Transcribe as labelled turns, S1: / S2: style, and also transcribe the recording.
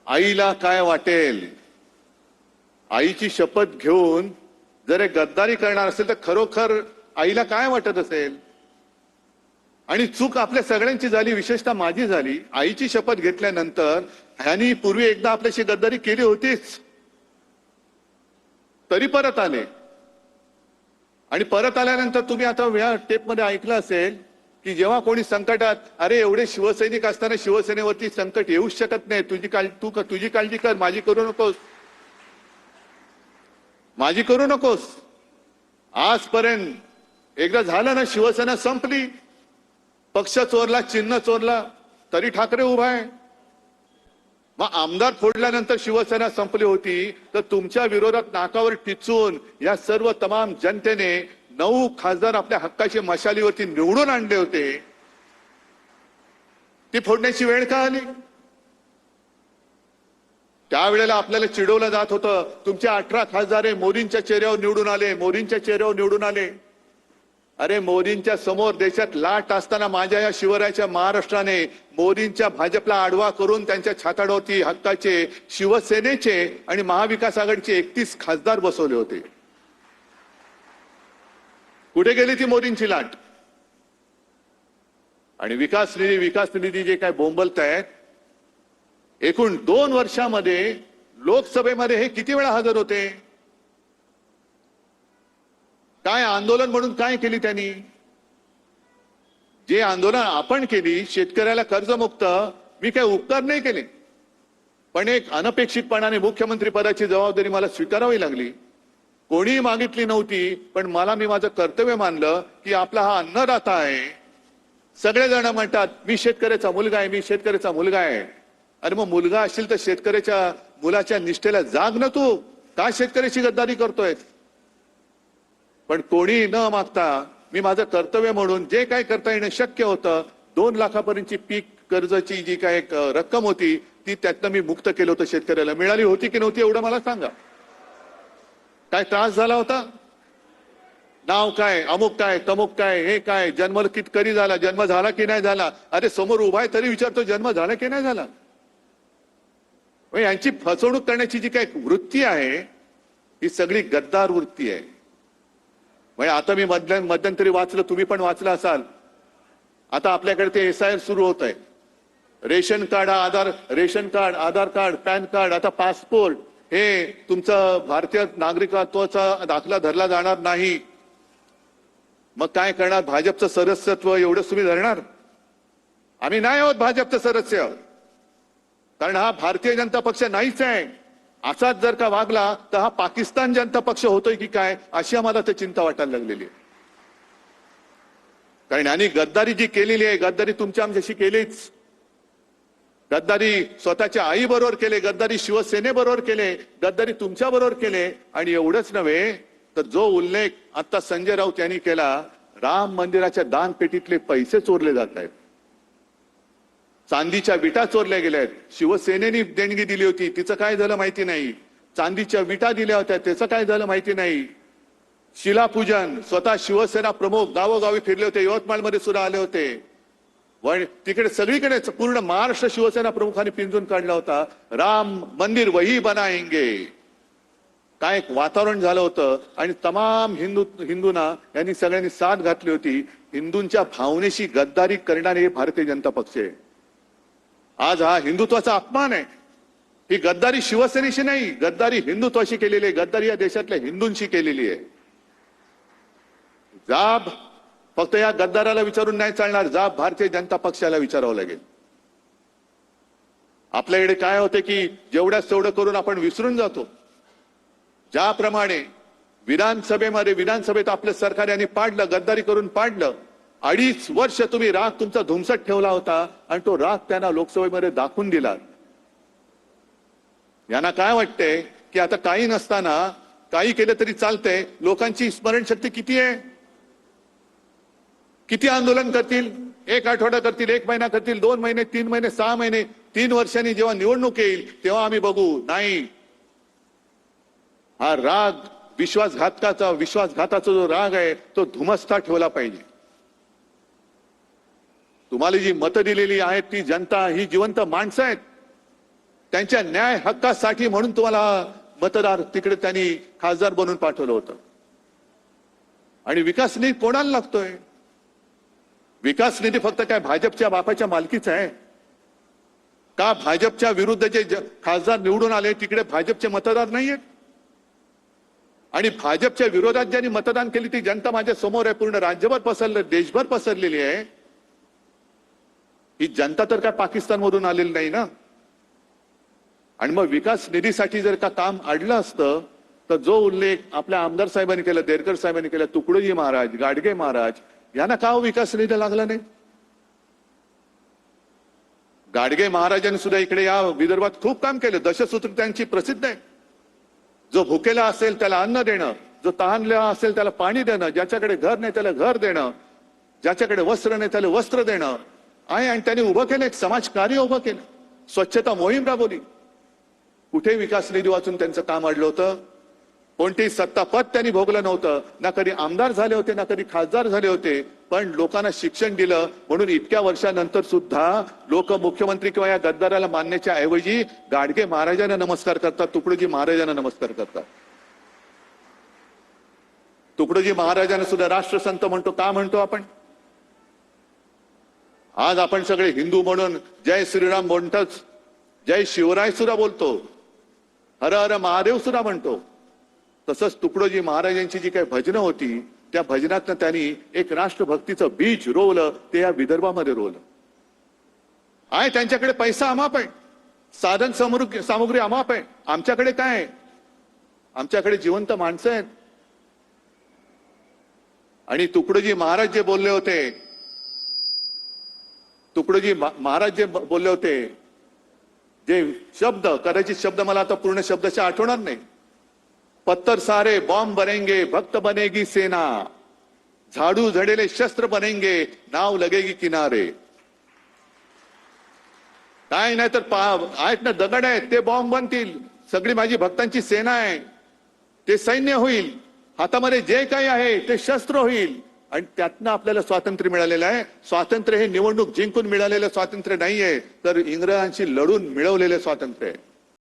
S1: आईला काय वाटेल? आईची शपथ घेऊन जर गद्दारी करणार असेल तर खरोखर आईला काय वाटत असेल? आणि चूक आपल्या सगळ्यांची झाली, विशेषतः माझी झाली. आईची शपथ घेतल्यानंतर ह्यांनी पूर्वी एकदा आपल्याशी गद्दारी केली होतीच, तरी परत आले. आणि परत आल्यानंतर तुम्ही आता या टेपमध्ये ऐकलं असेल की जेव्हा कोणी संकटात, अरे एवढे शिवसैनिक असताना शिवसेनेवरती संकट येऊच शकत नाही, तुझी काळजी कर, माझी करू नकोस, माझी करू नकोस. आजपर्यंत एकदा झालं ना, शिवसेना संपली, पक्ष चोरला, चिन्ह चोरला, तरी ठाकरे उभा आहे. मग आमदार फोडल्यानंतर शिवसेना संपली होती, तर तुमच्या विरोधात नाकावर टिचून या सर्व तमाम जनतेने 9 खासदार आपल्या हक्काच्या मशालीवरती निवडून आणले होते. ती फोडण्याची वेळ का आली? त्यावेळेला आपल्याला चिडवलं जात होतं, तुमचे 18 खासदार मोदींच्या चेहऱ्यावर निवडून आले, मोदींच्या चेहऱ्यावर निवडून आले. अरे मोदींच्या समोर देशात लाट असताना माझ्या या शिवरायाच्या महाराष्ट्राने मोदींच्या भाजपला आडवा करून त्यांच्या छाताडावरती हक्काचे शिवसेनेचे आणि महाविकास आघाडीचे 31 खासदार बसवले होते. कुठे गेली ती मोदींची लाट? आणि विकास निधी जे काय बोंबलतायत, एकूण 2 वर्षामध्ये लोकसभेमध्ये हे किती वेळा हजर होते? काय आंदोलन म्हणून काय केली त्यांनी? जे आंदोलन आपण केली, शेतकऱ्याला कर्जमुक्त, मी काय उपकार नाही केले, पण एक अनपेक्षितपणाने मुख्यमंत्री पदाची जबाबदारी मला स्वीकारावी लागली. कोणी मागितली नव्हती, पण मी माझं कर्तव्य मानलं की आपला हा अन्नदाता आहे. सगळेजण म्हणतात मी शेतकऱ्याचा मुलगा आहे, मी शेतकऱ्याचा मुलगा आहे. अरे मग मुलगा असेल तर शेतकऱ्याच्या मुलाच्या निष्ठेला जाग ना तू, का शेतकऱ्याची गद्दारी करतोय? पण कोणी न मागता मी माझं कर्तव्य म्हणून जे काय करता येणं शक्य होतं, 2 लाखापर्यंतची पीक कर्जाची जी काय रक्कम होती ती त्यातनं मी मुक्त केलं होतं. शेतकऱ्याला मिळाली होती की नव्हती एवढं मला सांगा. काय त्रास झाला होता? नाव काय, अमुक काय, तमुक काय, हे काय, जन्म कधी झाला, जन्म झाला की नाही झाला? अरे समोर उभा आहे तरी विचारतो जन्म झाला की नाही झाला. यांची फसवणूक करण्याची जी काय वृत्ती आहे ही सगळी गद्दार वृत्ती आहे. म्हणजे आता मी मध्यंतरी वाचलं, तुम्ही पण वाचलं असाल, आता आपल्याकडे ते SIR सुरू होत आहे. रेशन कार्ड, आधार कार्ड, पॅन कार्ड, आता पासपोर्ट, हे तुमचं भारतीय नागरिकत्वाचा दाखला धरला जाणार नाही. मग काय करणार? भाजपचं सदस्यत्व एवढंच तुम्ही धरणार? आम्ही नाही आहोत भाजपचं सदस्य, कारण हा भारतीय जनता पक्ष नाहीच आहे. असाच जर का वागला तर हा पाकिस्तान जनता पक्ष होतोय की काय, अशी आम्हाला ते चिंता वाटायला लागलेली आहे. कारण यांनी गद्दारी जी केलेली आहे, गद्दारी तुमच्या आमच्याशी केलीच. गद्दारी स्वतःच्या आई बरोबर केले, गद्दारी शिवसेनेबरोबर केले, गद्दारी तुमच्या बरोबर केले. आणि एवढंच नव्हे तर जो उल्लेख आता संजय राऊत यांनी केला, राम मंदिराच्या दानपेटीतले पैसे चोरले जात आहेत, चांदीच्या विटा चोरल्या गेल्या आहेत. शिवसेनेने देणगी दिली होती, तिचं काय झालं माहिती नाही. चांदीच्या विटा दिल्या होत्या, त्याचं काय झालं माहिती नाही. शिलापूजन, स्वतः शिवसेना प्रमुख गावोगावी फिरले होते, यवतमाळमध्ये सुद्धा आले होते. तिकडे सगळीकडे पूर्ण महाराष्ट्र शिवसेना प्रमुखांनी पिंजून काढला होता. राम मंदिर वही बनाएंगे, काय एक वातावरण झालं होतं. आणि तमाम हिंदूंना यांनी सगळ्यांनी साथ घातली होती. हिंदूंच्या भावनेशी गद्दारी करणारे हे भारतीय जनता पक्ष आहे. आज हा हिंदुत्वाचा अपमान आहे. ही गद्दारी शिवसेनेशी नाही, गद्दारी हिंदुत्वाशी केलेली आहे, गद्दारी या देशातल्या हिंदूंशी केलेली आहे. जाब फक्त या गद्दाराला विचारून नाही चालणार, जाब भारतीय जनता पक्षाला विचारावं लागेल. आपल्याकडे काय होते की जेवढ्याच तेवढं करून आपण विसरून जातो. ज्याप्रमाणे विधानसभेत आपलं सरकार यांनी पाडलं, गद्दारी करून पाडलं. 2.5 वर्ष तुम्ही राग तुमचा धुमसट ठेवला होता आणि तो राग त्यांना लोकसभेमध्ये दाखवून दिला. यांना काय वाटतंय की आता काही नसताना काही केलं तरी चालतंय. लोकांची स्मरणशक्ती किती आहे? किती आंदोलन करतील? 1 आठवडा करतील, 1 महिना करतील, 2 महिने, 3 महिने, 6 महिने, 3 वर्षांनी जेव्हा निवडणूक येईल तेव्हा आम्ही बघू. नाही, हा राग विश्वासघाताचा जो राग आहे तो धुमसता ठेवला पाहिजे. तुम्हाला जी मतं दिलेली आहेत ती जनता ही जिवंत माणसं आहेत. त्यांच्या न्याय हक्कासाठी म्हणून तुम्हाला मतदार तिकडे त्यांनी खासदार बनवून पाठवलं होतं. आणि विकास निधी कोणाला लागतोय? विकास निधी फक्त काय भाजपच्या बापाच्या मालकीचा आहे का? भाजपच्या विरुद्ध जे खासदार निवडून आले तिकडे भाजपचे मतदार नाहीयेत? आणि भाजपच्या विरोधात ज्यांनी मतदान केली ती जनता माझ्या समोर आहे, पूर्ण राज्यभर पसरले, देशभर पसरलेली आहे. ही जनता तर काय पाकिस्तानमधून आलेली नाही ना. आणि मग विकास निधीसाठी जर का काम अडलं असतं तर जो उल्लेख आपल्या आमदार साहेबांनी केला, देरकर साहेबांनी केला, तुकडोजी महाराज, गाडगे महाराज, यांना का विकास निधी लागला नाही? गाडगे महाराजांनी सुद्धा इकडे या विदर्भात खूप काम केलं. दशसूत्र त्यांची प्रसिद्ध आहे. जो भुकेला असेल त्याला अन्न देणं, जो तहानलेला असेल त्याला पाणी देणं, ज्याच्याकडे घर नाही त्याला घर देणं, ज्याच्याकडे वस्त्र नाही त्याला वस्त्र देणं आहे. आणि त्यांनी उभं केलं, एक समाजकार्य उभं केलं, स्वच्छता मोहीम राबवली. कुठे विकास निधी वाचून त्यांचं काम अडलं होतं? कोणतेही सत्तापद त्यांनी भोगलं नव्हतं. ना कधी आमदार झाले होते, ना कधी खासदार झाले होते. पण लोकांना शिक्षण दिलं म्हणून इतक्या वर्षानंतर सुद्धा लोक मुख्यमंत्री किंवा या गद्दाराला मानण्याच्या ऐवजी गाडगे महाराजांना नमस्कार करतात, तुकडोजी महाराजांना नमस्कार करतात. तुकडोजी महाराजांना सुद्धा राष्ट्रसंत म्हणतो. का म्हणतो आपण? आज आपण सगळे हिंदू म्हणून जय श्रीराम म्हणतोच, जय शिवराय सुद्धा बोलतो, हर हर महादेव सुद्धा म्हणतो. तसंच तुकडोजी महाराजांची जी काही भजनं होती त्या भजनातनं त्यांनी एक राष्ट्रभक्तीचं बीज रोवलं, ते या विदर्भामध्ये रोवलं आहे. त्यांच्याकडे पैसा अमाप आहे, साधन सामुग्री अमाप आहे. आमच्याकडे काय आहे? आमच्याकडे जिवंत माणसं आहेत. आणि तुकडोजी महाराज जे बोलले होते, तुकडोजी महाराज जे बोलले होते, जे शब्द, कदाचित शब्द मला आता पूर्ण शब्दाच्या आठवणार नाही. पत्थर सारे बॉम्ब बनेंगे, भक्त बनेगी सेना, झाडू झडेले शस्त्र बनेंगे, नाव लगेगी किनारे. काय नाही तर आहेत ना, दगड आहेत ते बॉम्ब बनतील. सगळी माझी भक्तांची सेना आहे, ते सैन्य होईल. हातामध्ये जे काही आहे ते शस्त्र होईल. आणि त्यातनं आपल्याला स्वातंत्र्य मिळालेलं आहे. स्वातंत्र्य हे निवडणूक जिंकून मिळालेलं स्वातंत्र्य नाहीये, तर इंग्रजांशी लढून मिळवलेलं स्वातंत्र्य आहे.